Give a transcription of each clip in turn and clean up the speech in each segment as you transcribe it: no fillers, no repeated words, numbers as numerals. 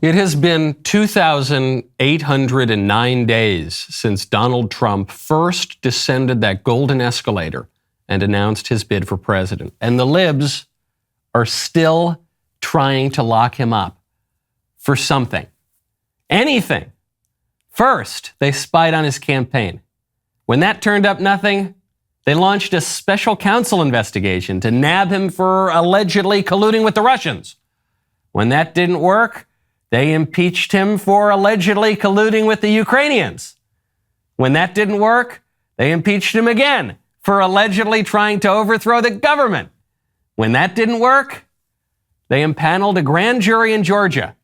It has been 2,809 days since Donald Trump first descended that golden escalator and announced his bid for president. And the libs are still trying to lock him up for something. Anything. First, they spied on his campaign. When that turned up nothing, they launched a special counsel investigation to nab him for allegedly colluding with the Russians. When that didn't work, they impeached him for allegedly colluding with the Ukrainians. When that didn't work, they impeached him again for allegedly trying to overthrow the government. When that didn't work, they impaneled a grand jury in Georgia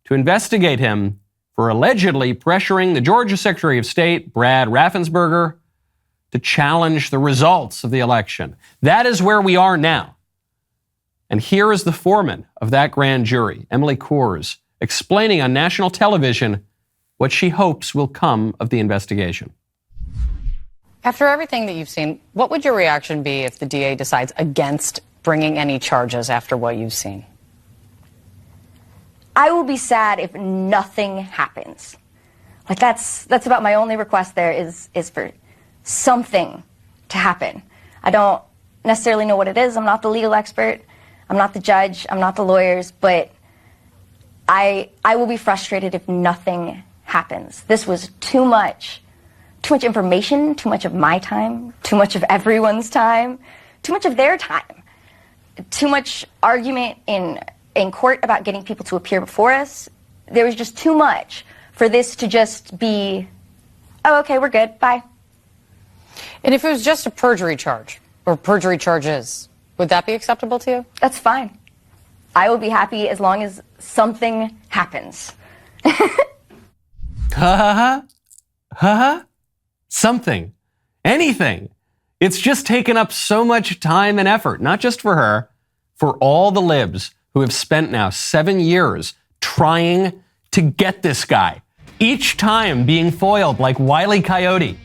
to investigate him for allegedly pressuring the Georgia Secretary of State, Brad Raffensperger, to challenge the results of the election. That is where we are now. And here is the foreman of that grand jury, Emily Coors, explaining on national television what she hopes will come of the investigation. After everything that you've seen, what would your reaction be if the DA decides against bringing any charges after what you've seen? I will be sad if nothing happens. Like that's about my only request there is for something to happen. I don't necessarily know what it is. I'm not the legal expert. I'm not the judge. I'm not the lawyers, but I will be frustrated if nothing happens. This was too much information, too much of my time, too much of everyone's time, too much of their time, too much argument in court about getting people to appear before us. There was just too much for this to just be, oh, okay, we're good, bye. And if it was just a perjury charge, or perjury charges, would that be acceptable to you? That's fine. I will be happy as long as something happens. Something. Anything. It's just taken up so much time and effort, not just for her, for all the libs who have spent now 7 years trying to get this guy, each time being foiled like Wile E. Coyote.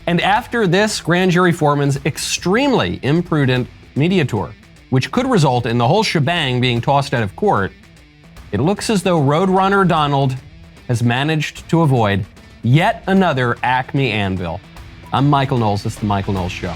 And after this grand jury foreman's extremely imprudent media tour, which could result in the whole shebang being tossed out of court, it looks as though Roadrunner Donald has managed to avoid yet another Acme anvil. I'm Michael Knowles. This is The Michael Knowles Show.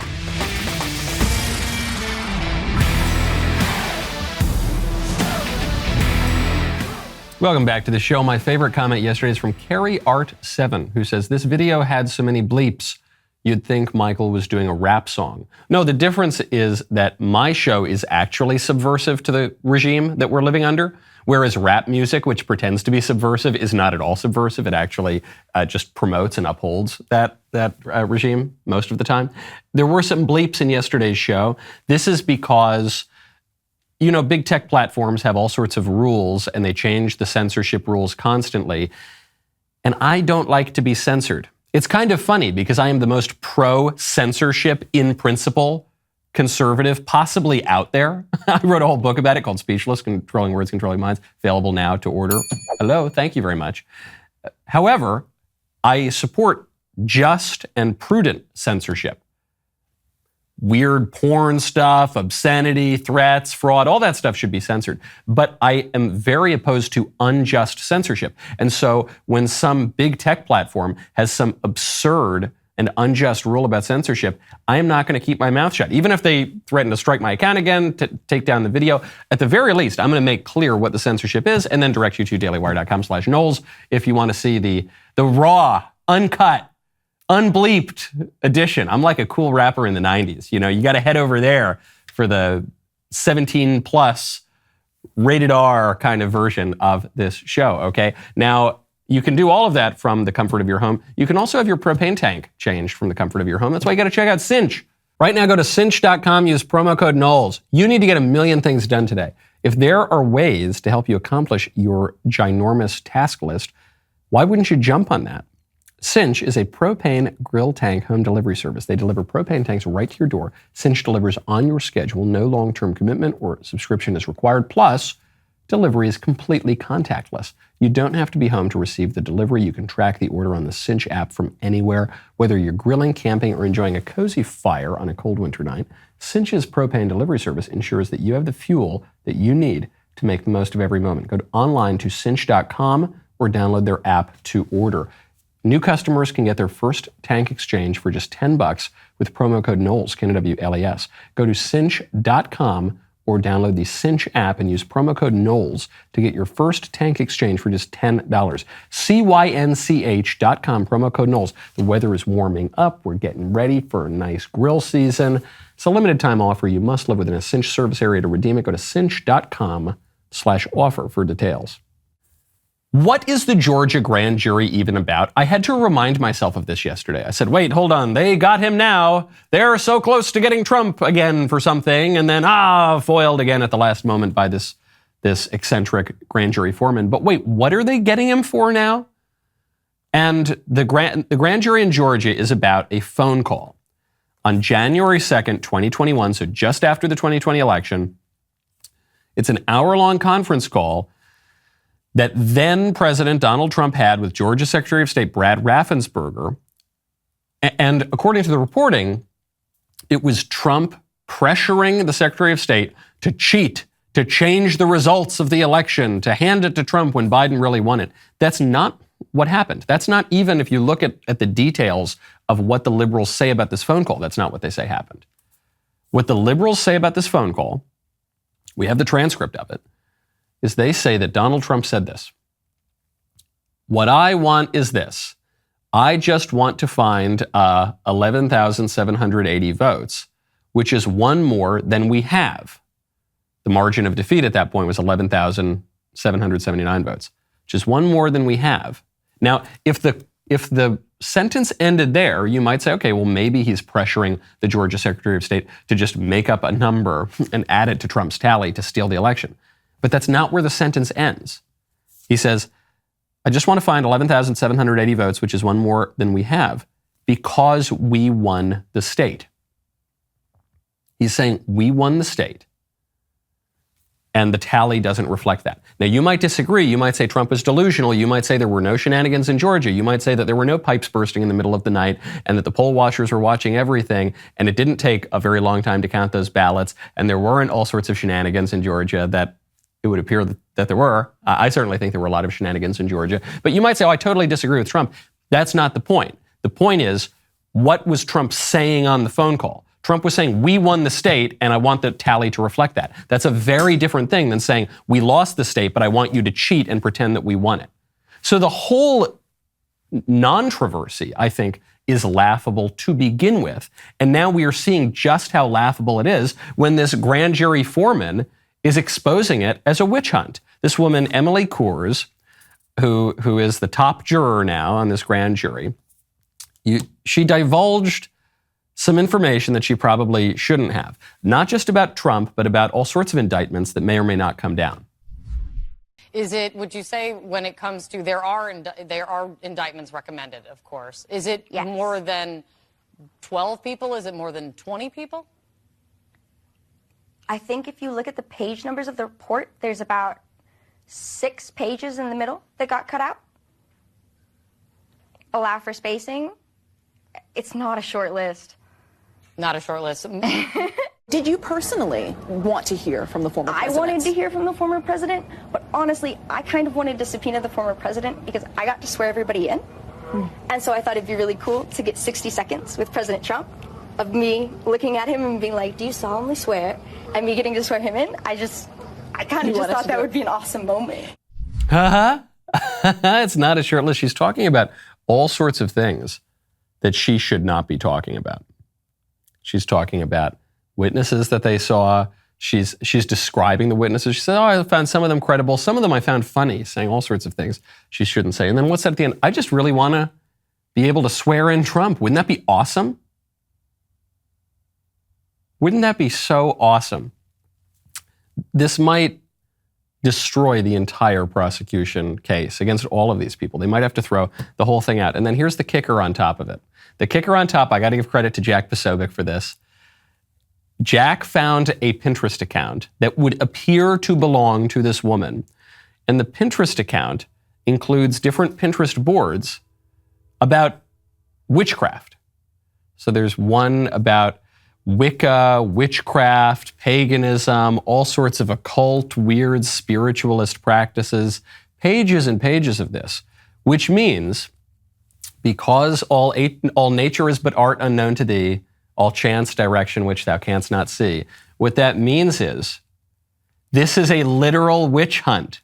Welcome back to the show. My favorite comment yesterday is from Carrie Art 7, who says, this video had so many bleeps, you'd think Michael was doing a rap song. No, the difference is that my show is actually subversive to the regime that we're living under, whereas rap music, which pretends to be subversive, is not at all subversive. It actually just promotes and upholds that regime most of the time. There were some bleeps in yesterday's show. This is because, you know, big tech platforms have all sorts of rules and they change the censorship rules constantly. And I don't like to be censored. It's kind of funny because I am the most pro-censorship in principle conservative possibly out there. I wrote a whole book about it called Speechless, Controlling Words, Controlling Minds, available now to order. Hello, thank you very much. However, I support just and prudent censorship. Weird porn stuff, obscenity, threats, fraud, all that stuff should be censored. But I am very opposed to unjust censorship. And so when some big tech platform has some absurd and unjust rule about censorship, I am not going to keep my mouth shut. Even if they threaten to strike my account again, to take down the video, at the very least, I'm going to make clear what the censorship is and then direct you to dailywire.com/Knowles if you want to see the raw, uncut, unbleeped edition. I'm like a cool rapper in the 90s. You know, you got to head over there for the 17 plus rated R kind of version of this show, okay? Now, you can do all of that from the comfort of your home. You can also have your propane tank changed from the comfort of your home. That's why you got to check out Cinch. Right now, go to cinch.com, use promo code Knowles. You need to get a million things done today. If there are ways to help you accomplish your ginormous task list, why wouldn't you jump on that? Cinch is a propane grill tank home delivery service. They deliver propane tanks right to your door. Cinch delivers on your schedule. No long-term commitment or subscription is required. Plus, delivery is completely contactless. You don't have to be home to receive the delivery. You can track the order on the Cinch app from anywhere. Whether you're grilling, camping, or enjoying a cozy fire on a cold winter night, Cinch's propane delivery service ensures that you have the fuel that you need to make the most of every moment. Go online to cinch.com or download their app to order. New customers can get their first tank exchange for just $10 with promo code Knowles, K-N-W-L-E-S. Go to cinch.com or download the Cinch app and use promo code Knowles to get your first tank exchange for just $10. CYNCH.com, promo code Knowles. The weather is warming up. We're getting ready for a nice grill season. It's a limited time offer. You must live within a Cinch service area to redeem it. Go to cinch.com/offer for details. What is the Georgia grand jury even about? I had to remind myself of this yesterday. I said, wait, hold on. They got him now. They're so close to getting Trump again for something. And then, foiled again at the last moment by this eccentric grand jury foreman. But wait, what are they getting him for now? And the grand jury in Georgia is about a phone call. On January 2nd, 2021, so just after the 2020 election, it's an hour-long conference call that then President Donald Trump had with Georgia Secretary of State Brad Raffensperger. And according to the reporting, it was Trump pressuring the Secretary of State to cheat, to change the results of the election, to hand it to Trump when Biden really won it. That's not what happened. That's not even, if you look at the details of what the liberals say about this phone call, that's not what they say happened. What the liberals say about this phone call, we have the transcript of it, is they say that Donald Trump said this. What I want is this. I just want to find 11,780 votes, which is one more than we have. The margin of defeat at that point was 11,779 votes, which is one more than we have. Now, if the sentence ended there, you might say, okay, well, maybe he's pressuring the Georgia Secretary of State to just make up a number and add it to Trump's tally to steal the election. But that's not where the sentence ends. He says, I just want to find 11,780 votes, which is one more than we have, because we won the state. He's saying we won the state, and the tally doesn't reflect that. Now, you might disagree. You might say Trump was delusional. You might say there were no shenanigans in Georgia. You might say that there were no pipes bursting in the middle of the night and that the poll watchers were watching everything, and it didn't take a very long time to count those ballots, and there weren't all sorts of shenanigans in Georgia that it would appear that there were. I certainly think there were a lot of shenanigans in Georgia. But you might say, I totally disagree with Trump. That's not the point. The point is, what was Trump saying on the phone call? Trump was saying, we won the state, and I want the tally to reflect that. That's a very different thing than saying, we lost the state, but I want you to cheat and pretend that we won it. So the whole controversy, I think, is laughable to begin with. And now we are seeing just how laughable it is when this grand jury foreman is exposing it as a witch hunt. This woman, Emily Coors, who is the top juror now on this grand jury, she divulged some information that she probably shouldn't have. Not just about Trump, but about all sorts of indictments that may or may not come down. Is it, would you say, when it comes to, there are indictments recommended, of course. Is it more than 12 people? Is it more than 20 people? I think if you look at the page numbers of the report, there's about 6 pages in the middle that got cut out. Allow for spacing. It's not a short list. Not a short list. Did you personally want to hear from the former president? I wanted to hear from the former president, but honestly, I kind of wanted to subpoena the former president because I got to swear everybody in. And so I thought it'd be really cool to get 60 seconds with President Trump of me looking at him and being like, do you solemnly swear? And me getting to swear him in. I kind of just thought that would be an awesome moment. It's not a short list. She's talking about all sorts of things that she should not be talking about. She's talking about witnesses that they saw. She's describing the witnesses. She said, I found some of them credible. Some of them I found funny, saying all sorts of things she shouldn't say. And then what's that at the end? I just really want to be able to swear in Trump. Wouldn't that be awesome? Wouldn't that be so awesome? This might destroy the entire prosecution case against all of these people. They might have to throw the whole thing out. And then here's the kicker on top of it. The kicker on top, I got to give credit to Jack Posobiec for this. Jack found a Pinterest account that would appear to belong to this woman. And the Pinterest account includes different Pinterest boards about witchcraft. So there's one about Wicca, witchcraft, paganism, all sorts of occult, weird spiritualist practices, pages and pages of this, which means because all nature is but art unknown to thee, all chance direction which thou canst not see. What that means is this is a literal witch hunt.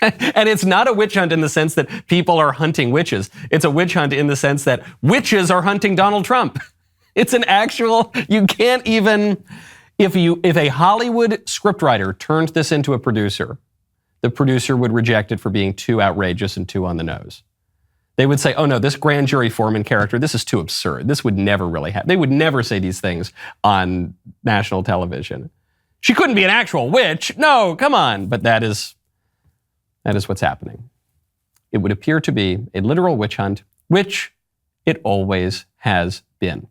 And it's not a witch hunt in the sense that people are hunting witches. It's a witch hunt in the sense that witches are hunting Donald Trump. It's an actual, you can't even, if a Hollywood scriptwriter turned this into a producer, the producer would reject it for being too outrageous and too on the nose. They would say, oh no, this grand jury foreman character, this is too absurd. This would never really happen. They would never say these things on national television. She couldn't be an actual witch. No, come on. But that is what's happening. It would appear to be a literal witch hunt, which it always has been.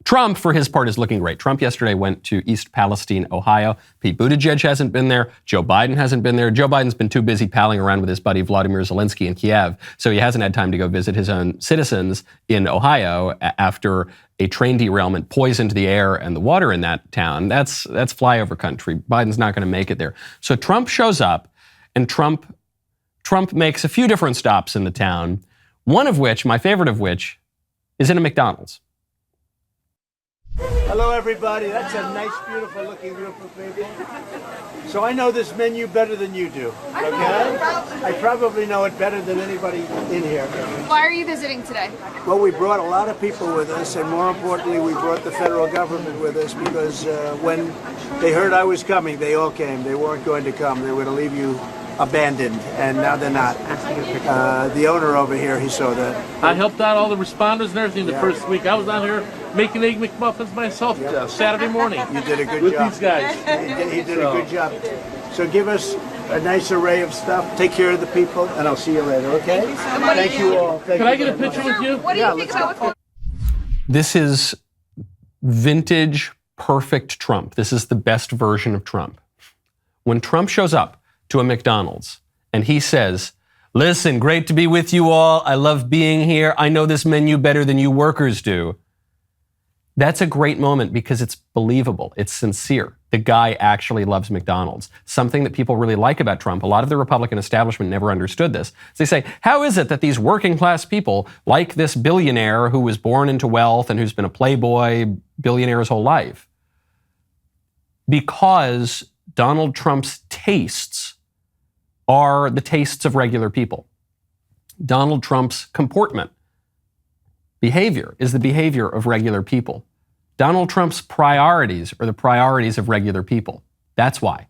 Trump, for his part, is looking great. Trump yesterday went to East Palestine, Ohio. Pete Buttigieg hasn't been there. Joe Biden hasn't been there. Joe Biden's been too busy palling around with his buddy Vladimir Zelensky in Kiev, so he hasn't had time to go visit his own citizens in Ohio after a train derailment poisoned the air and the water in that town. That's flyover country. Biden's not going to make it there. So Trump shows up, and Trump makes a few different stops in the town, one of which, my favorite of which, is in a McDonald's. Hello, everybody. That's a nice, beautiful looking group of people. So I know this menu better than you do, okay? I probably know it better than anybody in here. Why are you visiting today? Well, we brought a lot of people with us, and more importantly, we brought the federal government with us because when they heard I was coming, they all came. They weren't going to come. They were to leave you abandoned, and now they're not. The owner over here, he saw that. I helped out all the responders and everything the first week. I was out here making Egg McMuffins myself Saturday morning. You did a good with job. These guys. He did a good job. So give us a nice array of stuff. Take care of the people, and I'll see you later, okay? Thank you all. Can I get a picture with you? What do you think about what's This is vintage, perfect Trump. This is the best version of Trump. When Trump shows up to a McDonald's and he says, listen, great to be with you all. I love being here. I know this menu better than you workers do. That's a great moment because it's believable. It's sincere. The guy actually loves McDonald's. Something that people really like about Trump, a lot of the Republican establishment never understood this. They say, how is it that these working class people, like this billionaire who was born into wealth and who's been a playboy billionaire his whole life? Because Donald Trump's tastes are the tastes of regular people. Donald Trump's comportment, behavior, is the behavior of regular people. Donald Trump's priorities are the priorities of regular people. That's why.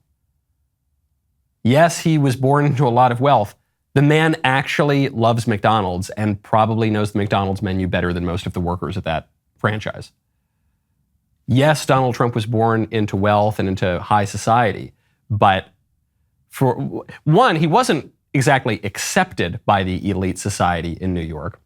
Yes, he was born into a lot of wealth. The man actually loves McDonald's and probably knows the McDonald's menu better than most of the workers at that franchise. Yes, Donald Trump was born into wealth and into high society, but for one, he wasn't exactly accepted by the elite society in New York.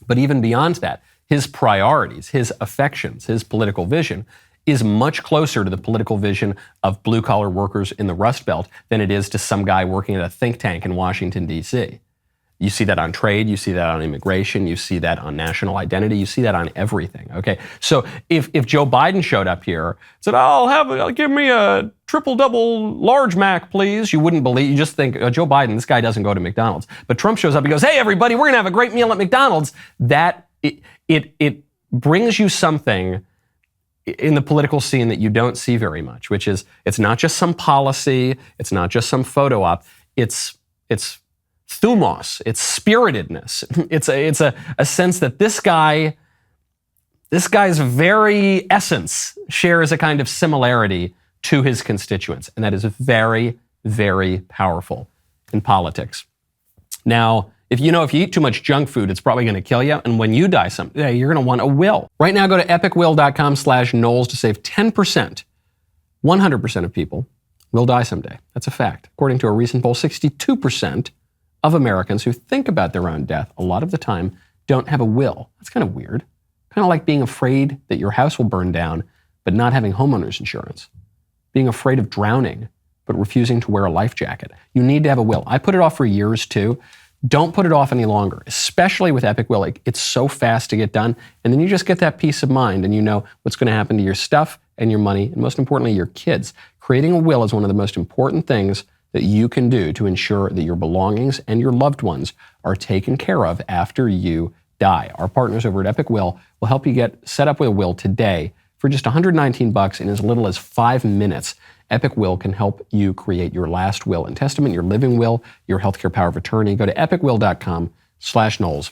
But even beyond that, his priorities, his affections, his political vision is much closer to the political vision of blue-collar workers in the Rust Belt than it is to some guy working at a think tank in Washington, D.C. You see that on trade, you see that on immigration, you see that on national identity, you see that on everything, okay? So if Joe Biden showed up here, said, give me a triple-double large Mac, please, you wouldn't believe, you just think, Joe Biden, this guy doesn't go to McDonald's. But Trump shows up, he goes, hey, everybody, we're gonna have a great meal at McDonald's. It brings you something in the political scene that you don't see very much, which is, it's not just some policy, it's not just some photo op, it's thumos, it's spiritedness. It's a sense that this guy's very essence shares a kind of similarity to his constituents. And that is very, very powerful in politics. Now, if you eat too much junk food, it's probably going to kill you. And when you die someday, you're going to want a will. Right now, go to epicwill.com/Knowles to save 10%. 100% of people will die someday. That's a fact. According to a recent poll, 62% of Americans who think about their own death a lot of the time don't have a will. That's kind of weird. Kind of like being afraid that your house will burn down, but not having homeowner's insurance. Being afraid of drowning, but refusing to wear a life jacket. You need to have a will. I put it off for years too. Don't put it off any longer, especially with Epic Will. It's so fast to get done, and then you just get that peace of mind, and you know what's going to happen to your stuff and your money, and most importantly, your kids. Creating a will is one of the most important things that you can do to ensure that your belongings and your loved ones are taken care of after you die. Our partners over at Epic Will help you get set up with a will today for just $119 in as little as 5 minutes. Epic Will can help you create your last will and testament, your living will, your healthcare power of attorney. Go to epicwill.com/Knowles.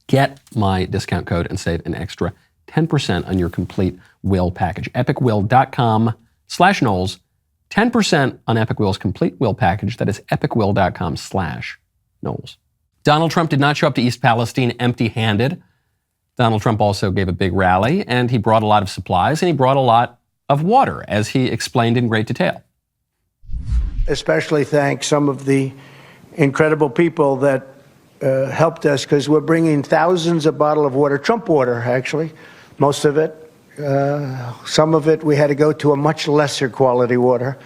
Get my discount code and save an extra 10% on your complete will package. epicwill.com/Knowles. 10% on Epic Will's complete will package. That is epicwill.com/Knowles. Donald Trump did not show up to East Palestine empty-handed. Donald Trump also gave a big rally, and he brought a lot of supplies, and he brought a lot of water, as he explained in great detail. Especially thank some of the incredible people that helped us, because we're bringing thousands of bottles of water, Trump water, actually, most of it. Some of it we had to go to a much lesser quality water.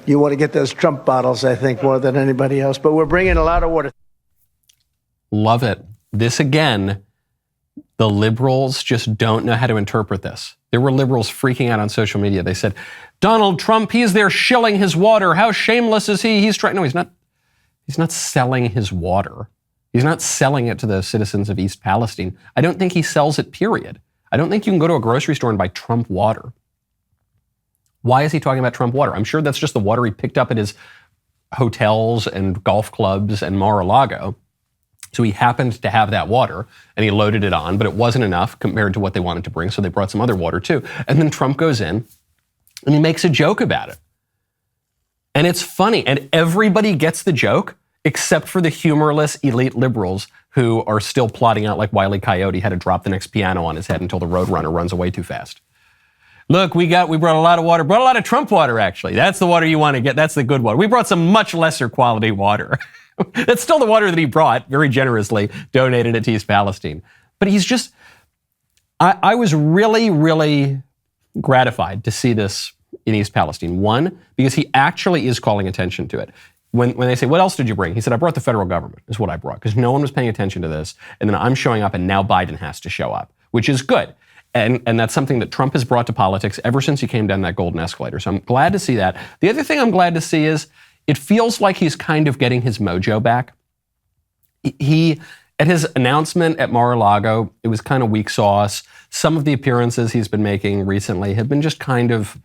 You want to get those Trump bottles, I think, more than anybody else. But we're bringing a lot of water. Love it. This again, the liberals just don't know how to interpret this. There were liberals freaking out on social media. They said, Donald Trump, he's there shilling his water. How shameless is he? No, he's not. He's not selling his water. He's not selling it to the citizens of East Palestine. I don't think he sells it, period. I don't think you can go to a grocery store and buy Trump water. Why is he talking about Trump water? I'm sure that's just the water he picked up at his hotels and golf clubs and Mar-a-Lago. So he happened to have that water, and he loaded it on, but it wasn't enough compared to what they wanted to bring, so they brought some other water too. And then Trump goes in, and he makes a joke about it. And it's funny, and everybody gets the joke, except for the humorless elite liberals who are still plotting out like Wile E. Coyote how to drop the next piano on his head until the Roadrunner runs away too fast. Look, we brought a lot of water, brought a lot of Trump water, actually. That's the water you want to get. That's the good water. We brought some much lesser quality water. That's still the water that he brought, very generously, donated it to East Palestine. But he's just, I was really, really gratified to see this in East Palestine. One, because he actually is calling attention to it. When they say, what else did you bring? He said, I brought the federal government, is what I brought, because no one was paying attention to this. And then I'm showing up, and now Biden has to show up, which is good. And that's something that Trump has brought to politics ever since he came down that golden escalator. So I'm glad to see that. The other thing I'm glad to see is it feels like he's kind of getting his mojo back. He, at his announcement at Mar-a-Lago, it was kind of weak sauce. Some of the appearances he's been making recently have been just kind of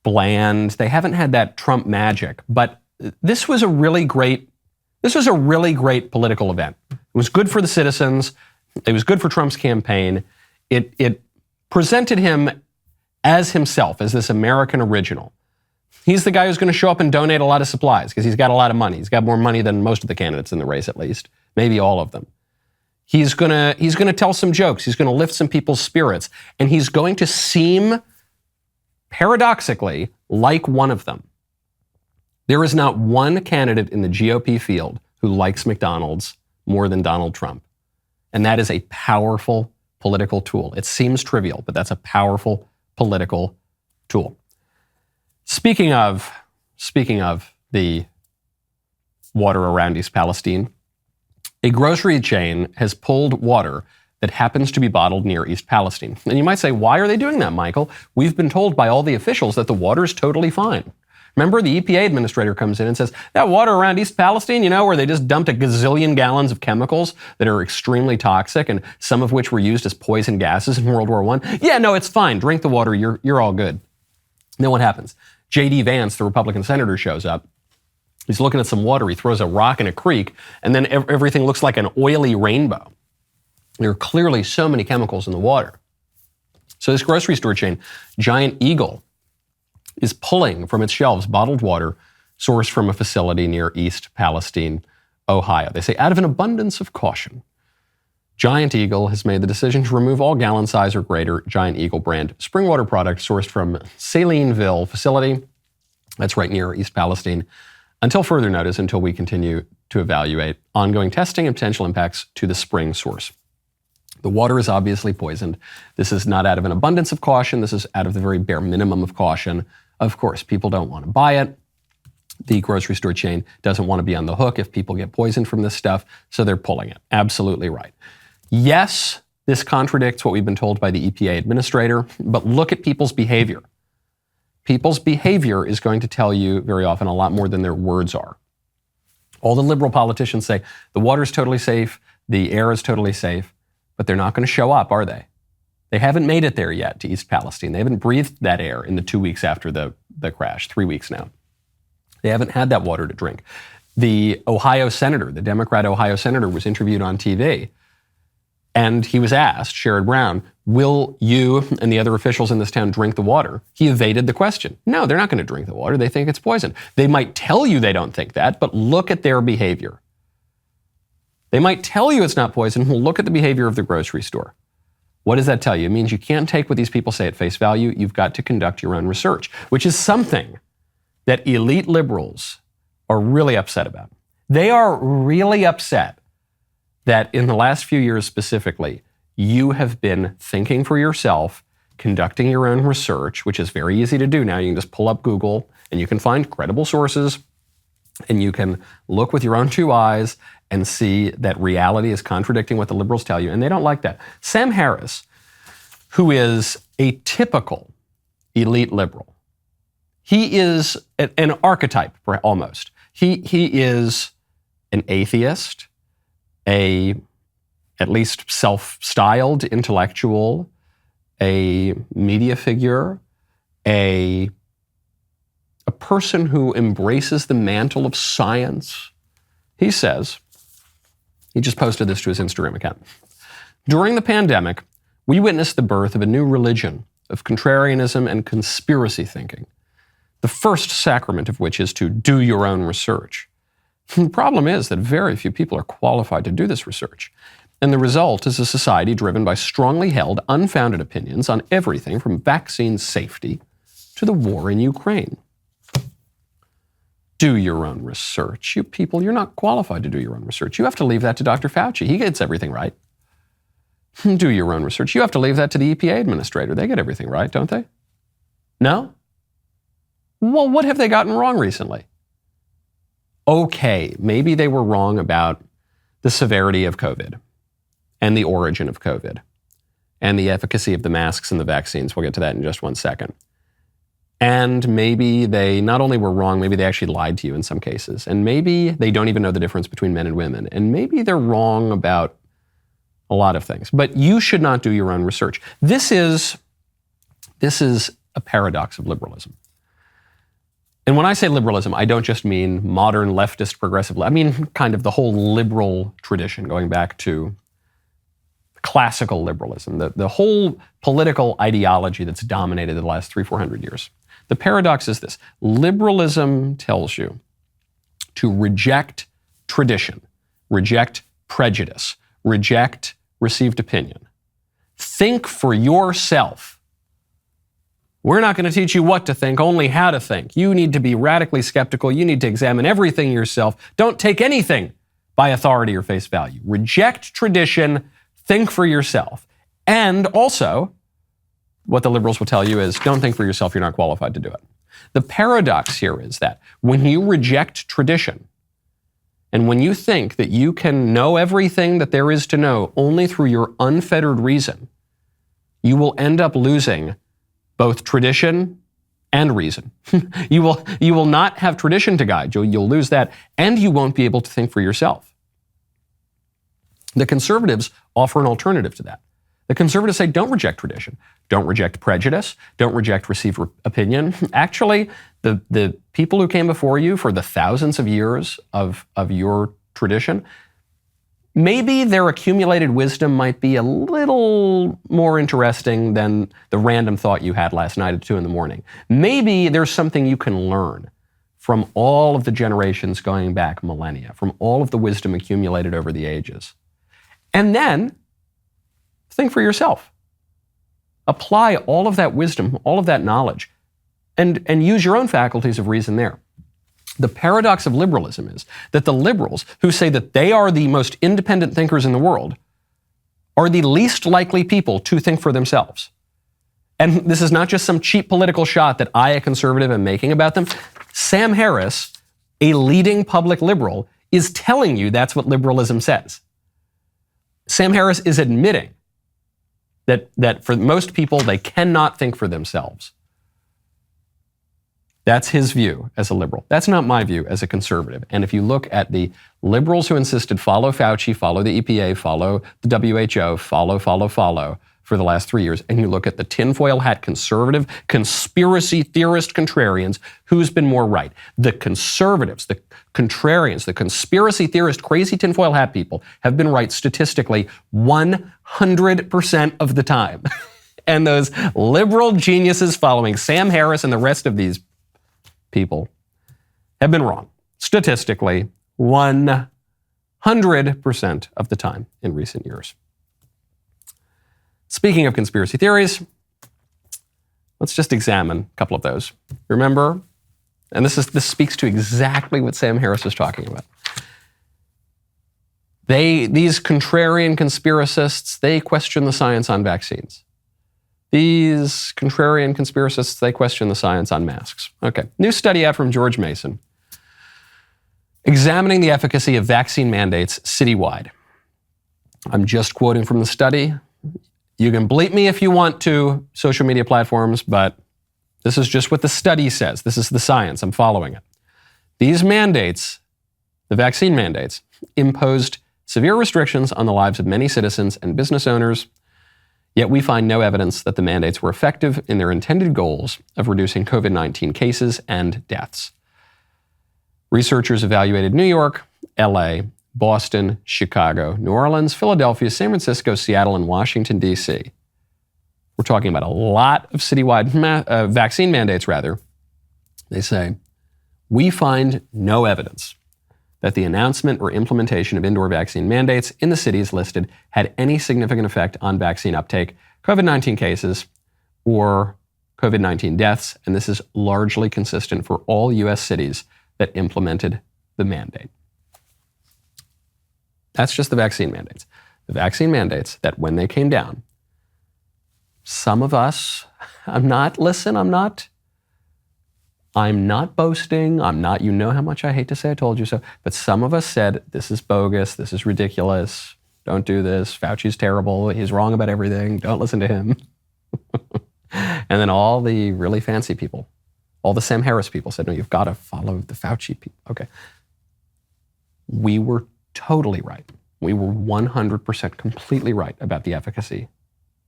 bland. They haven't had that Trump magic. But this was a really great political event. It was good for the citizens. It was good for Trump's campaign. It presented him as himself, as this American original. He's the guy who's going to show up and donate a lot of supplies because he's got a lot of money. He's got more money than most of the candidates in the race, at least. Maybe all of them. He's going to tell some jokes. He's going to lift some people's spirits. And he's going to seem, paradoxically, like one of them. There is not one candidate in the GOP field who likes McDonald's more than Donald Trump. And that is a powerful political tool. It seems trivial, but that's a powerful political tool. Speaking of the water around East Palestine, a grocery chain has pulled water that happens to be bottled near East Palestine. And you might say, why are they doing that, Michael? We've been told by all the officials that the water is totally fine. Remember, the EPA administrator comes in and says, that water around East Palestine, where they just dumped a gazillion gallons of chemicals that are extremely toxic and some of which were used as poison gases in World War I. Yeah, no, it's fine. Drink the water. You're all good. And then what happens? J.D. Vance, the Republican senator, shows up. He's looking at some water. He throws a rock in a creek, and then everything looks like an oily rainbow. There are clearly so many chemicals in the water. So this grocery store chain, Giant Eagle, is pulling from its shelves bottled water sourced from a facility near East Palestine, Ohio. They say, out of an abundance of caution, Giant Eagle has made the decision to remove all gallon size or greater Giant Eagle brand spring water product sourced from Salineville facility. That's right near East Palestine. Until further notice, until we continue to evaluate ongoing testing and potential impacts to the spring source. The water is obviously poisoned. This is not out of an abundance of caution. This is out of the very bare minimum of caution. Of course, people don't want to buy it. The grocery store chain doesn't want to be on the hook if people get poisoned from this stuff, so they're pulling it. Absolutely right. Yes, this contradicts what we've been told by the EPA administrator, but look at people's behavior. People's behavior is going to tell you very often a lot more than their words are. All the liberal politicians say the water is totally safe, the air is totally safe, but they're not going to show up, are they? They haven't made it there yet to East Palestine. They haven't breathed that air in the 2 weeks after the crash, 3 weeks now. They haven't had that water to drink. The Ohio senator, the Democrat Ohio senator, was interviewed on TV, and he was asked, Sherrod Brown, will you and the other officials in this town drink the water? He evaded the question. No, they're not going to drink the water. They think it's poison. They might tell you they don't think that, but look at their behavior. They might tell you it's not poison. Look at the behavior of the grocery store. What does that tell you? It means you can't take what these people say at face value. You've got to conduct your own research, which is something that elite liberals are really upset about. They are really upset that in the last few years specifically, you have been thinking for yourself, conducting your own research, which is very easy to do now. You can just pull up Google and you can find credible sources and you can look with your own two eyes and see that reality is contradicting what the liberals tell you, and they don't like that. Sam Harris, who is a typical elite liberal, he is an archetype, almost. He is an atheist, at least self-styled intellectual, a media figure, a person who embraces the mantle of science. He says, he just posted this to his Instagram account. During the pandemic, we witnessed the birth of a new religion of contrarianism and conspiracy thinking, the first sacrament of which is to do your own research. The problem is that very few people are qualified to do this research. And the result is a society driven by strongly held, unfounded opinions on everything from vaccine safety to the war in Ukraine. Do your own research. You people, you're not qualified to do your own research. You have to leave that to Dr. Fauci. He gets everything right. Do your own research. You have to leave that to the EPA administrator. They get everything right, don't they? No? Well, what have they gotten wrong recently? Okay, maybe they were wrong about the severity of COVID and the origin of COVID and the efficacy of the masks and the vaccines. We'll get to that in just 1 second. And maybe they not only were wrong, maybe they actually lied to you in some cases. And maybe they don't even know the difference between men and women. And maybe they're wrong about a lot of things. But you should not do your own research. This is a paradox of liberalism. And when I say liberalism, I don't just mean modern leftist progressive. I mean kind of the whole liberal tradition going back to classical liberalism, the whole political ideology that's dominated the last 300-400 years. The paradox is this. Liberalism tells you to reject tradition, reject prejudice, reject received opinion. Think for yourself. We're not going to teach you what to think, only how to think. You need to be radically skeptical. You need to examine everything yourself. Don't take anything by authority or face value. Reject tradition. Think for yourself. And also, what the liberals will tell you is, don't think for yourself. You're not qualified to do it. The paradox here is that when you reject tradition, and when you think that you can know everything that there is to know only through your unfettered reason, you will end up losing both tradition and reason. You will not have tradition to guide you. You'll lose that, and you won't be able to think for yourself. The conservatives offer an alternative to that. The conservatives say, don't reject tradition. Don't reject prejudice. Don't reject received opinion. Actually, the people who came before you for the thousands of years of your tradition, maybe their accumulated wisdom might be a little more interesting than the random thought you had last night at 2 a.m. Maybe there's something you can learn from all of the generations going back millennia, from all of the wisdom accumulated over the ages. And then think for yourself. Apply all of that wisdom, all of that knowledge, and use your own faculties of reason there. The paradox of liberalism is that the liberals, who say that they are the most independent thinkers in the world, are the least likely people to think for themselves. And this is not just some cheap political shot that I, a conservative, am making about them. Sam Harris, A leading public liberal is telling you that's what liberalism says. Sam Harris is admitting that for most people, they cannot think for themselves. That's his view as a liberal. That's not my view as a conservative. And if you look at the liberals who insisted follow Fauci, follow the EPA, follow the WHO, follow for the last 3 years, and you look at the tinfoil hat conservative, conspiracy theorist contrarians, who's been more right? The conservatives, the contrarians, the conspiracy theorist, crazy tinfoil hat people have been right statistically 100% of the time. And those liberal geniuses following Sam Harris and the rest of these people have been wrong statistically 100% of the time in recent years. Speaking of conspiracy theories, let's just examine a couple of those. Remember, and this speaks to exactly what Sam Harris is talking about. These contrarian conspiracists, they question the science on vaccines. These contrarian conspiracists, they question the science on masks. Okay, new study out from George Mason, examining the efficacy of vaccine mandates citywide. I'm just quoting from the study. You can bleep me if you want to, social media platforms, but this is just what the study says. This is the science. I'm following it. These mandates, the vaccine mandates, imposed severe restrictions on the lives of many citizens and business owners, yet we find no evidence that the mandates were effective in their intended goals of reducing COVID-19 cases and deaths. Researchers evaluated New York, LA, Boston, Chicago, New Orleans, Philadelphia, San Francisco, Seattle, and Washington, D.C. We're talking about a lot of citywide vaccine mandates, rather. They say, we find no evidence that the announcement or implementation of indoor vaccine mandates in the cities listed had any significant effect on vaccine uptake, COVID-19 cases, or COVID-19 deaths, and this is largely consistent for all U.S. cities that implemented the mandate. That's just the vaccine mandates. The vaccine mandates that when they came down, some of us, I'm not boasting. You know how much I hate to say I told you so, but some of us said, this is bogus, this is ridiculous, don't do this, Fauci's terrible, he's wrong about everything, don't listen to him. And then all the really fancy people, all the Sam Harris people said, no, you've got to follow the Fauci people. Okay. We were totally right. We were 100% completely right about the efficacy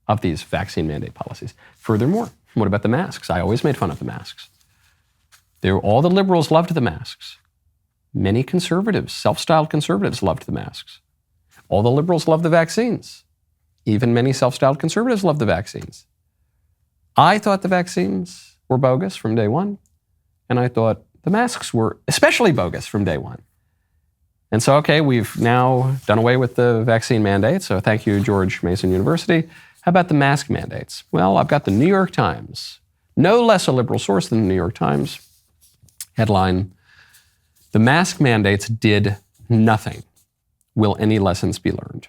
of these vaccine mandate policies. Furthermore, what about the masks? I always made fun of the masks. All the liberals loved the masks. Many conservatives, self-styled conservatives, loved the masks. All the liberals loved the vaccines. Even many self-styled conservatives loved the vaccines. I thought the vaccines were bogus from day one, and I thought the masks were especially bogus from day one. And so, okay, we've now done away with the vaccine mandate, so thank you, George Mason University. How about the mask mandates? Well, I've got the New York Times, no less a liberal source than the New York Times. Headline, the mask mandates did nothing. Will any lessons be learned?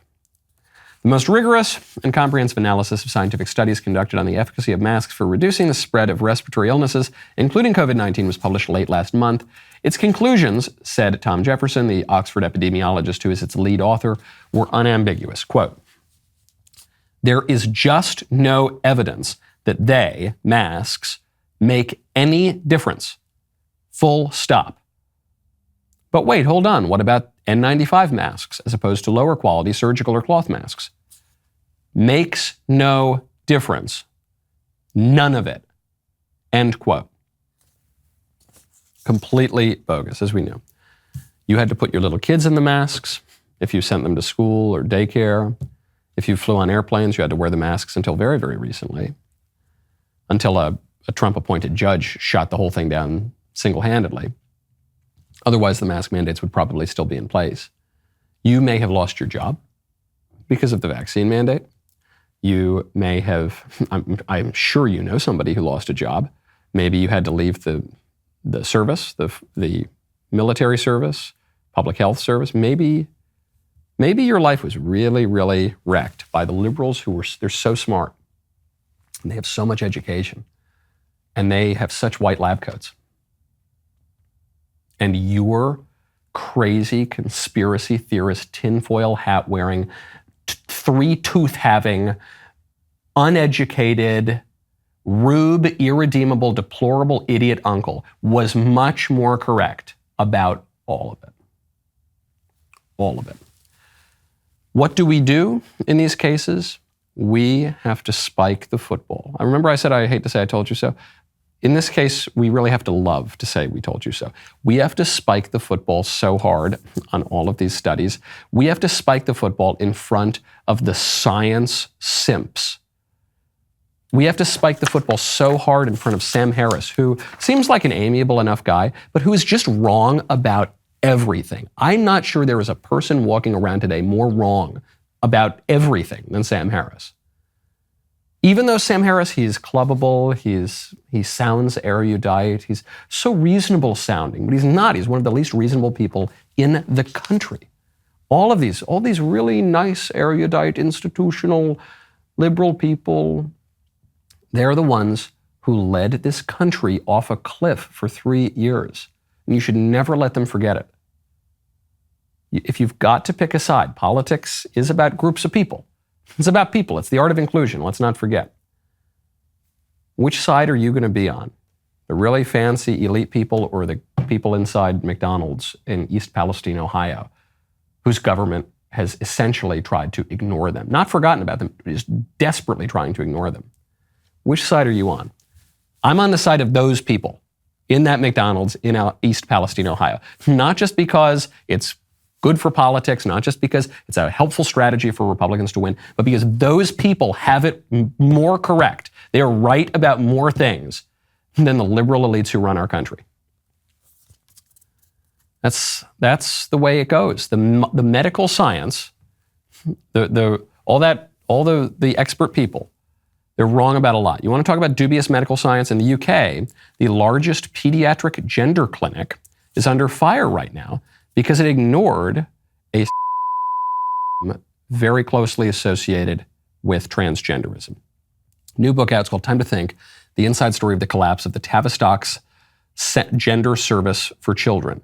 The most rigorous and comprehensive analysis of scientific studies conducted on the efficacy of masks for reducing the spread of respiratory illnesses, including COVID-19, was published late last month. Its conclusions, said Tom Jefferson, the Oxford epidemiologist who is its lead author, were unambiguous. Quote, there is just no evidence that they, masks, make any difference. Full stop. But wait, hold on. What about N95 masks as opposed to lower quality surgical or cloth masks? Makes no difference. None of it. End quote. Completely bogus, as we know. You had to put your little kids in the masks if you sent them to school or daycare. If you flew on airplanes, you had to wear the masks until very, very recently. Until a Trump-appointed judge shot the whole thing down single-handedly. Otherwise, the mask mandates would probably still be in place. You may have lost your job because of the vaccine mandate. You may have, I'm sure you know somebody who lost a job. Maybe you had to leave the service, the military service, public health service. Maybe your life was really, really wrecked by the liberals they're so smart. And they have so much education. And they have such white lab coats. And your crazy conspiracy theorist, tinfoil hat wearing, three-tooth having, uneducated, rube, irredeemable, deplorable idiot uncle was much more correct about all of it. All of it. What do we do in these cases? We have to spike the football. I remember I said I hate to say I told you so. In this case, we really have to love to say we told you so. We have to spike the football so hard on all of these studies. We have to spike the football in front of the science simps. We have to spike the football so hard in front of Sam Harris, who seems like an amiable enough guy, but who is just wrong about everything. I'm not sure there is a person walking around today more wrong about everything than Sam Harris. Even though Sam Harris, he's clubbable, he sounds erudite, he's so reasonable sounding, but he's not. He's one of the least reasonable people in the country. All these really nice, erudite, institutional, liberal people, they're the ones who led this country off a cliff for 3 years. And you should never let them forget it. If you've got to pick a side, politics is about groups of people. It's about people. It's the art of inclusion. Let's not forget. Which side are you going to be on? The really fancy elite people or the people inside McDonald's in East Palestine, Ohio, whose government has essentially tried to ignore them? Not forgotten about them, is desperately trying to ignore them. Which side are you on? I'm on the side of those people in that McDonald's in East Palestine, Ohio. Not just because it's good for politics, not just because it's a helpful strategy for Republicans to win, but because those people have it more correct. They are right about more things than the liberal elites who run our country. That's the way it goes. The medical science, all the expert people, they're wrong about a lot. You want to talk about dubious medical science? In the UK, the largest pediatric gender clinic is under fire right now because it ignored a very closely associated with transgenderism. New book out, it's called Time to Think, The Inside Story of the Collapse of the Tavistock's Gender Service for Children,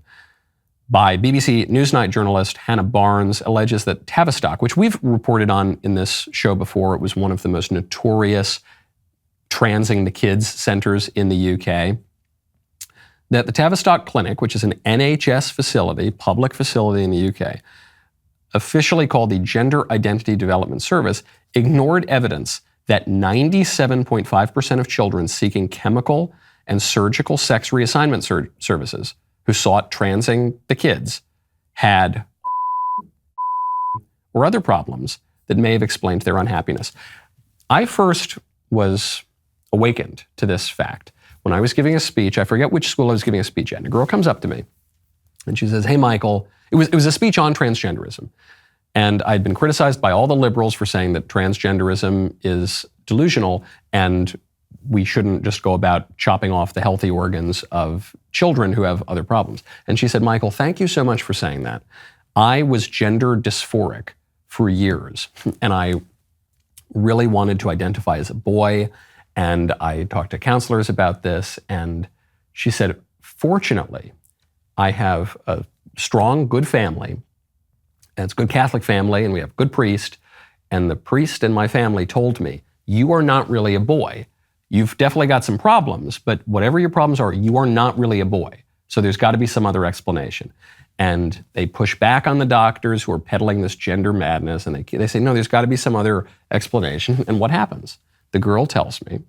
by BBC Newsnight journalist Hannah Barnes, alleges that Tavistock, which we've reported on in this show before, it was one of the most notorious transing the kids centers in the UK, that the Tavistock Clinic, which is an NHS facility, public facility in the UK, officially called the Gender Identity Development Service, ignored evidence that 97.5% of children seeking chemical and surgical sex reassignment services who sought transing the kids had or other problems that may have explained their unhappiness. I first was awakened to this fact when I was giving a speech. I forget which school I was giving a speech at, and a girl comes up to me and she says, "Hey, Michael," it was a speech on transgenderism. And I'd been criticized by all the liberals for saying that transgenderism is delusional and we shouldn't just go about chopping off the healthy organs of children who have other problems. And she said, "Michael, thank you so much for saying that. I was gender dysphoric for years, and I really wanted to identify as a boy, and I talked to counselors about this." And she said, "Fortunately, I have a strong, good family, and it's a good Catholic family, and we have a good priest, and the priest in my family told me, you are not really a boy. You've definitely got some problems, but whatever your problems are, you are not really a boy. So there's got to be some other explanation." And they push back on the doctors who are peddling this gender madness, and they say, no, there's got to be some other explanation. And what happens? The girl tells me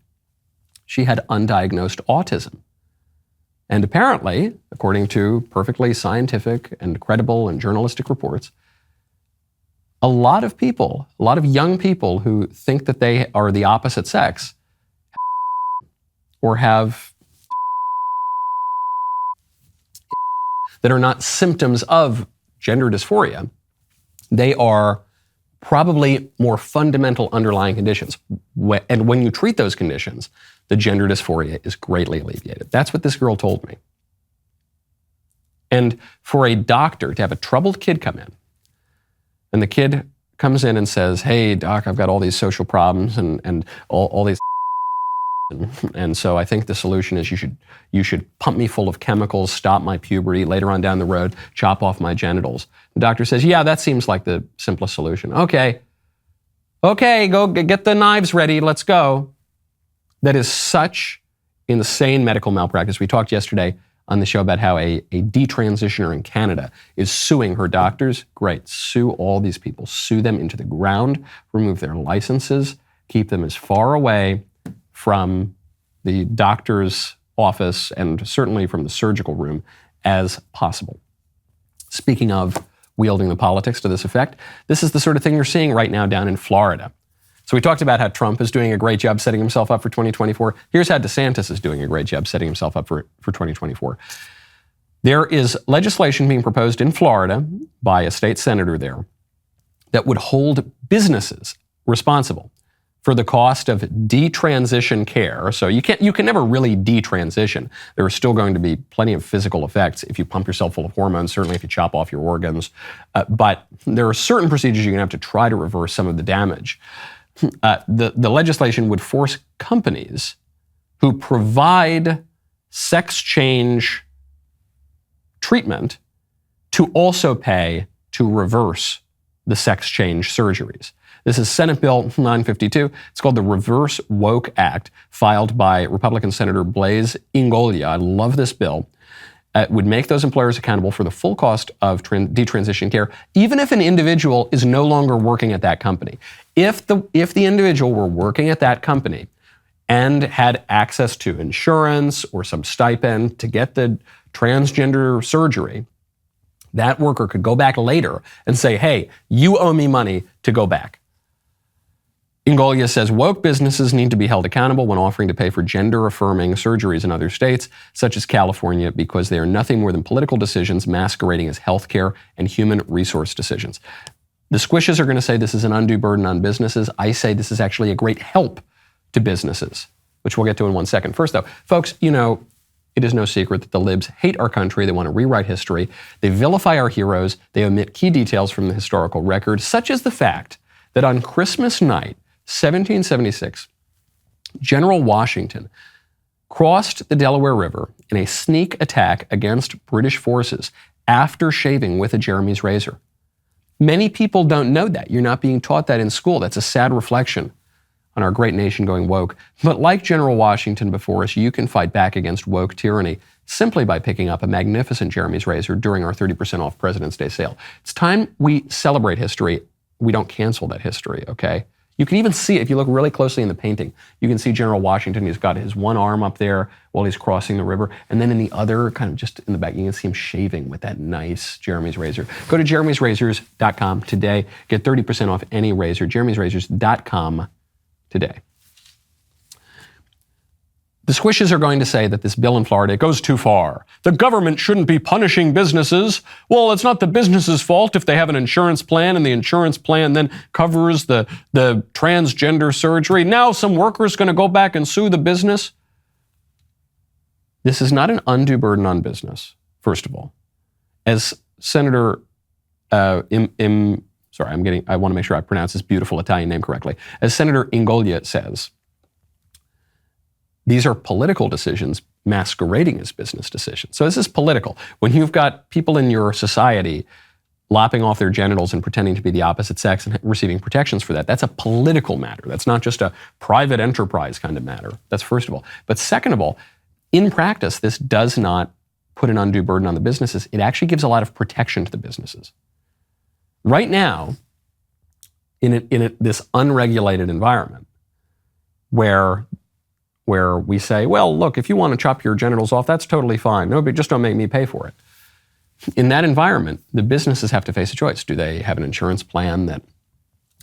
she had undiagnosed autism. And apparently, according to perfectly scientific and credible and journalistic reports, a lot of people, a lot of young people who think that they are the opposite sex or have that are not symptoms of gender dysphoria, they are probably more fundamental underlying conditions. And when you treat those conditions, the gender dysphoria is greatly alleviated. That's what this girl told me. And for a doctor to have a troubled kid come in, and the kid comes in and says, "Hey, doc, I've got all these social problems and all these And so I think the solution is you should pump me full of chemicals, stop my puberty, later on down the road, chop off my genitals. The doctor says, yeah, that seems like the simplest solution. Okay, go get the knives ready, let's go. That is such insane medical malpractice. We talked yesterday on the show about how a detransitioner in Canada is suing her doctors. Great, sue all these people, sue them into the ground, remove their licenses, keep them as far away from the doctor's office and certainly from the surgical room as possible. Speaking of wielding the politics to this effect, this is the sort of thing you're seeing right now down in Florida. So we talked about how Trump is doing a great job setting himself up for 2024. Here's how DeSantis is doing a great job setting himself up for 2024. There is legislation being proposed in Florida by a state senator there that would hold businesses responsible for the cost of detransition care. So you can never really detransition. There are still going to be plenty of physical effects if you pump yourself full of hormones, certainly if you chop off your organs. But there are certain procedures you're going to have to try to reverse some of the damage. The legislation would force companies who provide sex change treatment to also pay to reverse the sex change surgeries. This is Senate Bill 952. It's called the Reverse Woke Act, filed by Republican Senator Blaise Ingoglia. I love this bill. It would make those employers accountable for the full cost of detransition care, even if an individual is no longer working at that company. If the individual were working at that company and had access to insurance or some stipend to get the transgender surgery, that worker could go back later and say, hey, you owe me money to go back. Ingoglia says woke businesses need to be held accountable when offering to pay for gender-affirming surgeries in other states, such as California, because they are nothing more than political decisions masquerading as healthcare and human resource decisions. The squishes are going to say this is an undue burden on businesses. I say this is actually a great help to businesses, which we'll get to in 1 second. First, though, folks, you know, it is no secret that the libs hate our country. They want to rewrite history. They vilify our heroes. They omit key details from the historical record, such as the fact that on Christmas night, 1776, General Washington crossed the Delaware River in a sneak attack against British forces after shaving with a Jeremy's razor. Many people don't know that. You're not being taught that in school. That's a sad reflection on our great nation going woke. But like General Washington before us, you can fight back against woke tyranny simply by picking up a magnificent Jeremy's razor during our 30% off President's Day sale. It's time we celebrate history. We don't cancel that history, okay? You can even see it if you look really closely in the painting. You can see General Washington. He's got his one arm up there while he's crossing the river. And then in the other, kind of just in the back, you can see him shaving with that nice Jeremy's razor. Go to jeremy'srazors.com today. Get 30% off any razor. jeremy'srazors.com today. The squishes are going to say that this bill in Florida goes too far. The government shouldn't be punishing businesses. Well, it's not the business's fault if they have an insurance plan and the insurance plan then covers the transgender surgery. Now some worker's going to go back and sue the business. This is not an undue burden on business, first of all. As Senator I want to make sure I pronounce this beautiful Italian name correctly. As Senator Ingoglia says, these are political decisions masquerading as business decisions. So this is political. When you've got people in your society lopping off their genitals and pretending to be the opposite sex and receiving protections for that, that's a political matter. That's not just a private enterprise kind of matter. That's first of all. But second of all, in practice, this does not put an undue burden on the businesses. It actually gives a lot of protection to the businesses. Right now, in this unregulated environment where we say, well, look, if you want to chop your genitals off, that's totally fine. No, but just don't make me pay for it. In that environment, the businesses have to face a choice. Do they have an insurance plan that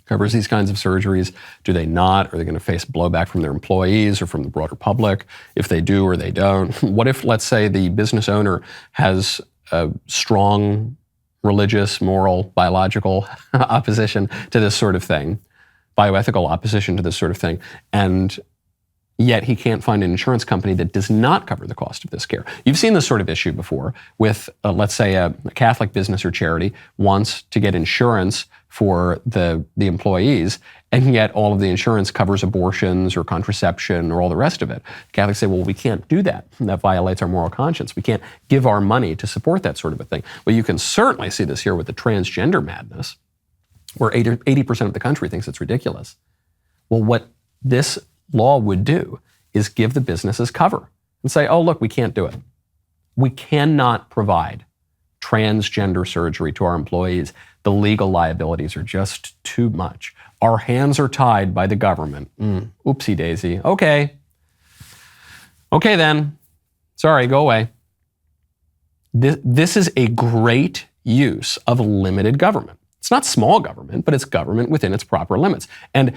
covers these kinds of surgeries? Do they not? Are they going to face blowback from their employees or from the broader public if they do or they don't? What if, let's say, the business owner has a strong religious, moral, biological opposition to this sort of thing, bioethical opposition to this sort of thing, and yet he can't find an insurance company that does not cover the cost of this care. You've seen this sort of issue before with, let's say, a Catholic business or charity wants to get insurance for the employees, and yet all of the insurance covers abortions or contraception or all the rest of it. Catholics say, well, we can't do that. That violates our moral conscience. We can't give our money to support that sort of a thing. Well, you can certainly see this here with the transgender madness, where 80% of the country thinks it's ridiculous. Well, what this law would do is give the businesses cover and say, oh, look, we can't do it. We cannot provide transgender surgery to our employees. The legal liabilities are just too much. Our hands are tied by the government. Oopsie daisy. Okay then. Sorry, go away. This is a great use of limited government. It's not small government, but it's government within its proper limits. And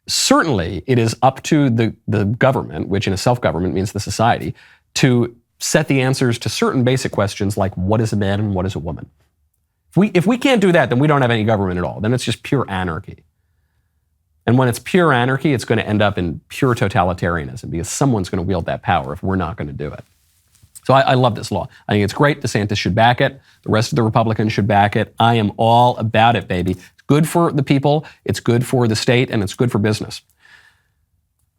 certainly it is up to the government, which in a self-government means the society, to set the answers to certain basic questions like what is a man and what is a woman. If we can't do that, then we don't have any government at all. Then it's just pure anarchy. And when it's pure anarchy, it's going to end up in pure totalitarianism because someone's going to wield that power if we're not going to do it. So I love this law. I think it's great. DeSantis should back it. The rest of the Republicans should back it. I am all about it, baby. It's good for the people, it's good for the state, and it's good for business.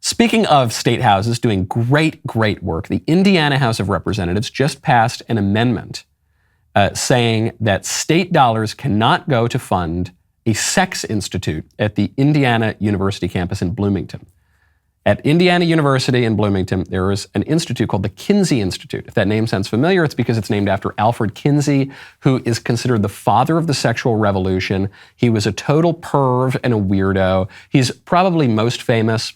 Speaking of state houses doing great work, the Indiana House of Representatives just passed an amendment saying that state dollars cannot go to fund a sex institute at the Indiana University campus in Bloomington. At Indiana University in Bloomington, there is an institute called the Kinsey Institute. If that name sounds familiar, it's because it's named after Alfred Kinsey, who is considered the father of the sexual revolution. He was a total perv and a weirdo. He's probably most famous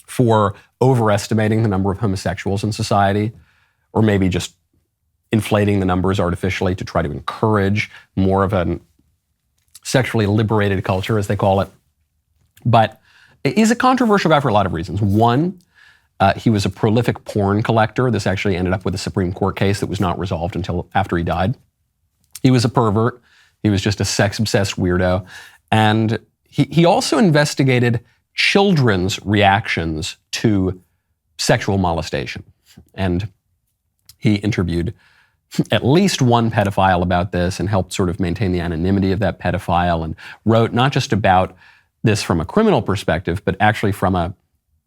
for overestimating the number of homosexuals in society, or maybe just inflating the numbers artificially to try to encourage more of a sexually liberated culture, as they call it. But he's a controversial guy for a lot of reasons. One, he was a prolific porn collector. This actually ended up with a Supreme Court case that was not resolved until after he died. He was a pervert. He was just a sex-obsessed weirdo. And he also investigated children's reactions to sexual molestation. And he interviewed at least one pedophile about this and helped sort of maintain the anonymity of that pedophile and wrote not just about this from a criminal perspective, but actually from a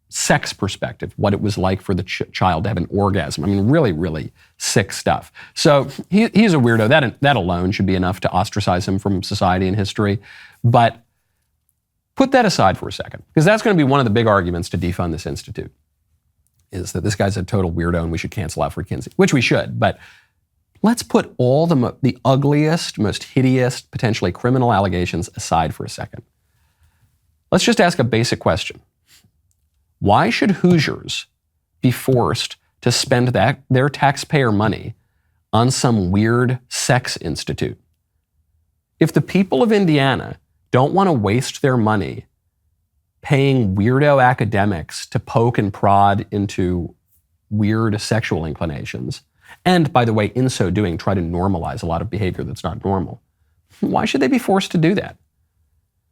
sex perspective, what it was like for the child to have an orgasm. I mean, really sick stuff. So he's a weirdo. That alone should be enough to ostracize him from society and history. But put that aside for a second, because that's going to be one of the big arguments to defund this institute, is that this guy's a total weirdo and we should cancel Alfred Kinsey, which we should. But let's put all the ugliest, most hideous, potentially criminal allegations aside for a second. Let's just ask a basic question. Why should Hoosiers be forced to spend their taxpayer money on some weird sex institute? If the people of Indiana don't want to waste their money paying weirdo academics to poke and prod into weird sexual inclinations, and by the way, in so doing, try to normalize a lot of behavior that's not normal, why should they be forced to do that?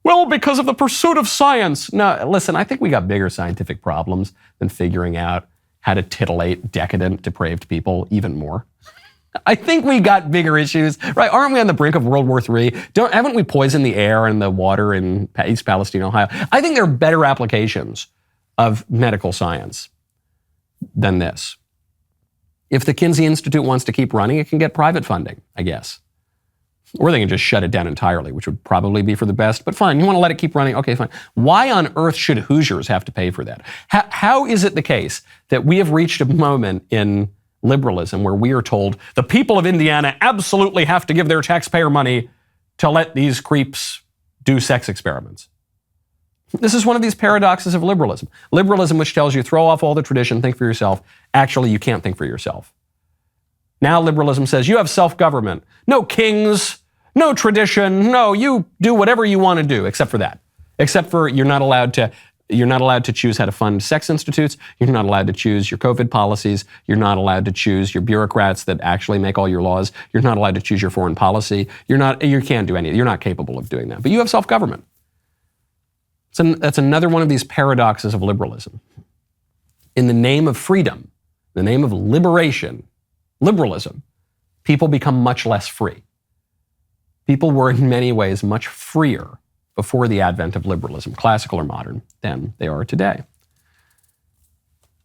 Well, because of the pursuit of science. No, listen, I think we got bigger scientific problems than figuring out how to titillate decadent, depraved people even more. I think we got bigger issues, right? Aren't we on the brink of World War III? Haven't we poisoned the air and the water in East Palestine, Ohio? I think there are better applications of medical science than this. If the Kinsey Institute wants to keep running, it can get private funding, I guess. Or they can just shut it down entirely, which would probably be for the best. But fine, you want to let it keep running? Okay, fine. Why on earth should Hoosiers have to pay for that? How is it the case that we have reached a moment in liberalism where we are told the people of Indiana absolutely have to give their taxpayer money to let these creeps do sex experiments? This is one of these paradoxes of liberalism. Liberalism, which tells you throw off all the tradition, think for yourself. Actually, you can't think for yourself. Now liberalism says you have self-government. No kings, no tradition. No, you do whatever you want to do, except for that. Except for you're not allowed to choose how to fund sex institutes. You're not allowed to choose your COVID policies. You're not allowed to choose your bureaucrats that actually make all your laws. You're not allowed to choose your foreign policy. You can't do any. You're not capable of doing that. But you have self-government. That's another one of these paradoxes of liberalism. in the name of freedom, the name of liberation, liberalism, people become much less free. People were in many ways much freer before the advent of liberalism, classical or modern, than they are today.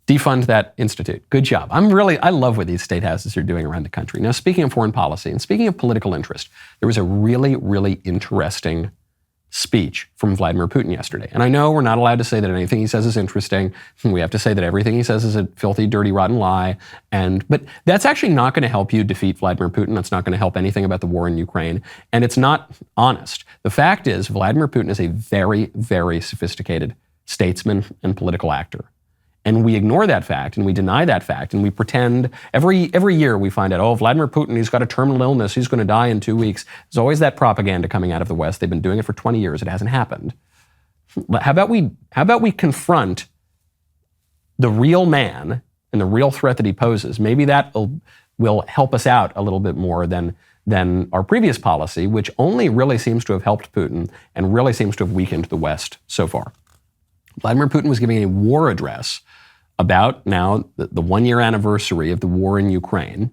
Defund that institute. Good job. I love what these state houses are doing around the country. Now, speaking of foreign policy and speaking of political interest, there was a really, really interesting speech from Vladimir Putin yesterday. And I know we're not allowed to say that anything he says is interesting. We have to say that everything he says is a filthy, dirty, rotten lie. But that's actually not going to help you defeat Vladimir Putin. That's not going to help anything about the war in Ukraine. And it's not honest. The fact is, Vladimir Putin is a very, very sophisticated statesman and political actor. And we ignore that fact, and we deny that fact, and we pretend every year we find out, Vladimir Putin, he's got a terminal illness, he's going to die in 2 weeks. There's always that propaganda coming out of the West. They've been doing it for 20 years. It hasn't happened. How about we confront the real man and the real threat that he poses? Maybe that will help us out a little bit more than our previous policy, which only really seems to have helped Putin and really seems to have weakened the West so far. Vladimir Putin was giving a war address about now the 1-year anniversary of the war in Ukraine.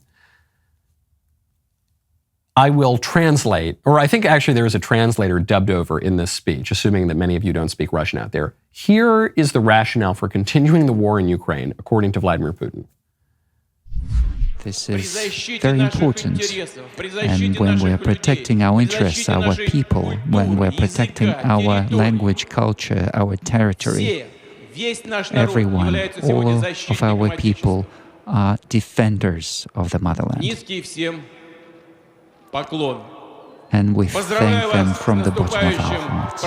I will translate, or I think actually there is a translator dubbed over in this speech, assuming that many of you don't speak Russian out there. Here is the rationale for continuing the war in Ukraine, according to Vladimir Putin. This is very important. And when we're protecting our interests, our people, when we're protecting our language, culture, our territory, everyone, all of our people are defenders of the motherland. And we thank them from the bottom of our hearts.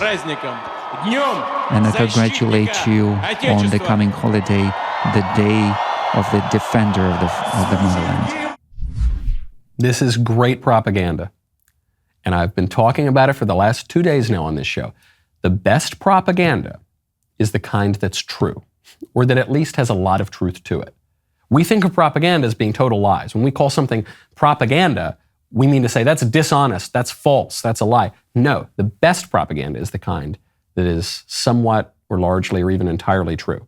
And I congratulate you on the coming holiday, the day of the defender of the motherland. This is great propaganda. And I've been talking about it for the last 2 days now on this show. The best propaganda is the kind that's true, or that at least has a lot of truth to it. We think of propaganda as being total lies. When we call something propaganda, we mean to say that's dishonest, that's false, that's a lie. No, the best propaganda is the kind that is somewhat or largely or even entirely true.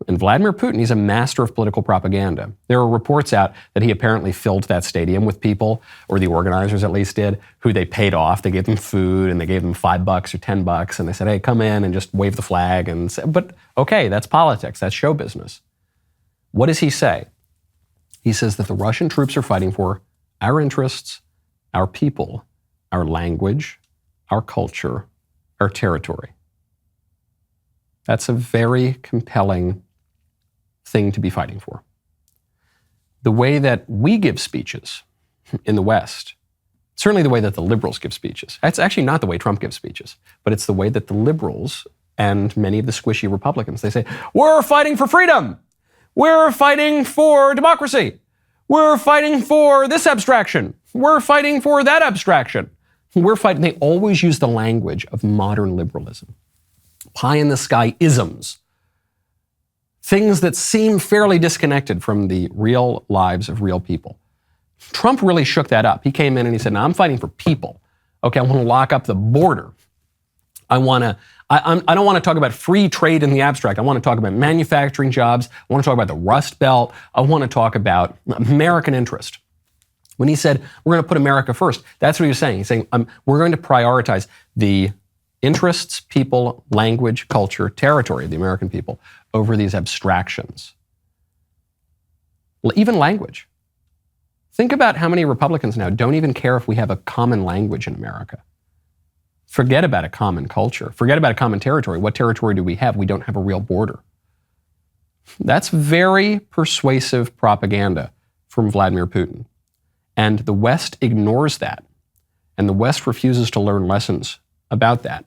And Vladimir Putin, he's a master of political propaganda. There are reports out that he apparently filled that stadium with people, or the organizers at least did, who they paid off. They gave them food and they gave them $5 or $10, and they said, hey, come in and just wave the flag. But okay, that's politics, that's show business. What does he say? He says that the Russian troops are fighting for our interests, our people, our language, our culture, our territory. That's a very compelling thing to be fighting for. The way that we give speeches in the West, certainly the way that the liberals give speeches. That's actually not the way Trump gives speeches, but it's the way that the liberals and many of the squishy Republicans, they say, we're fighting for freedom. We're fighting for democracy. We're fighting for this abstraction. We're fighting for that abstraction. We're fighting. They always use the language of modern liberalism. Pie-in-the-sky isms. Things that seem fairly disconnected from the real lives of real people. Trump really shook that up. He came in and he said, now I'm fighting for people. Okay, I want to lock up the border. I don't want to talk about free trade in the abstract. I want to talk about manufacturing jobs. I want to talk about the Rust Belt. I want to talk about American interest. When he said, we're going to put America first, that's what he was saying. He's saying, we're going to prioritize the interests, people, language, culture, territory of the American people over these abstractions. Even language. Think about how many Republicans now don't even care if we have a common language in America. Forget about a common culture. Forget about a common territory. What territory do we have? We don't have a real border. That's very persuasive propaganda from Vladimir Putin. And the West ignores that. And the West refuses to learn lessons about that,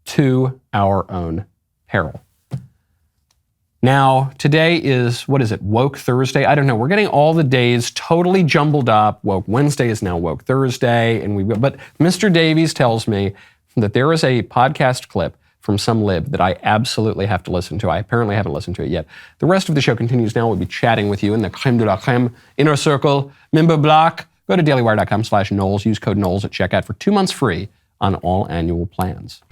to our own peril. Now, today is, Woke Thursday? I don't know. We're getting all the days totally jumbled up. Woke Wednesday is now Woke Thursday. But Mr. Davies tells me that there is a podcast clip from some lib that I absolutely have to listen to. I apparently haven't listened to it yet. The rest of the show continues now. We'll be chatting with you in the creme de la creme, inner circle, member block. Go to dailywire.com/Knowles. Use code Knowles at checkout for 2 months free on all annual plans.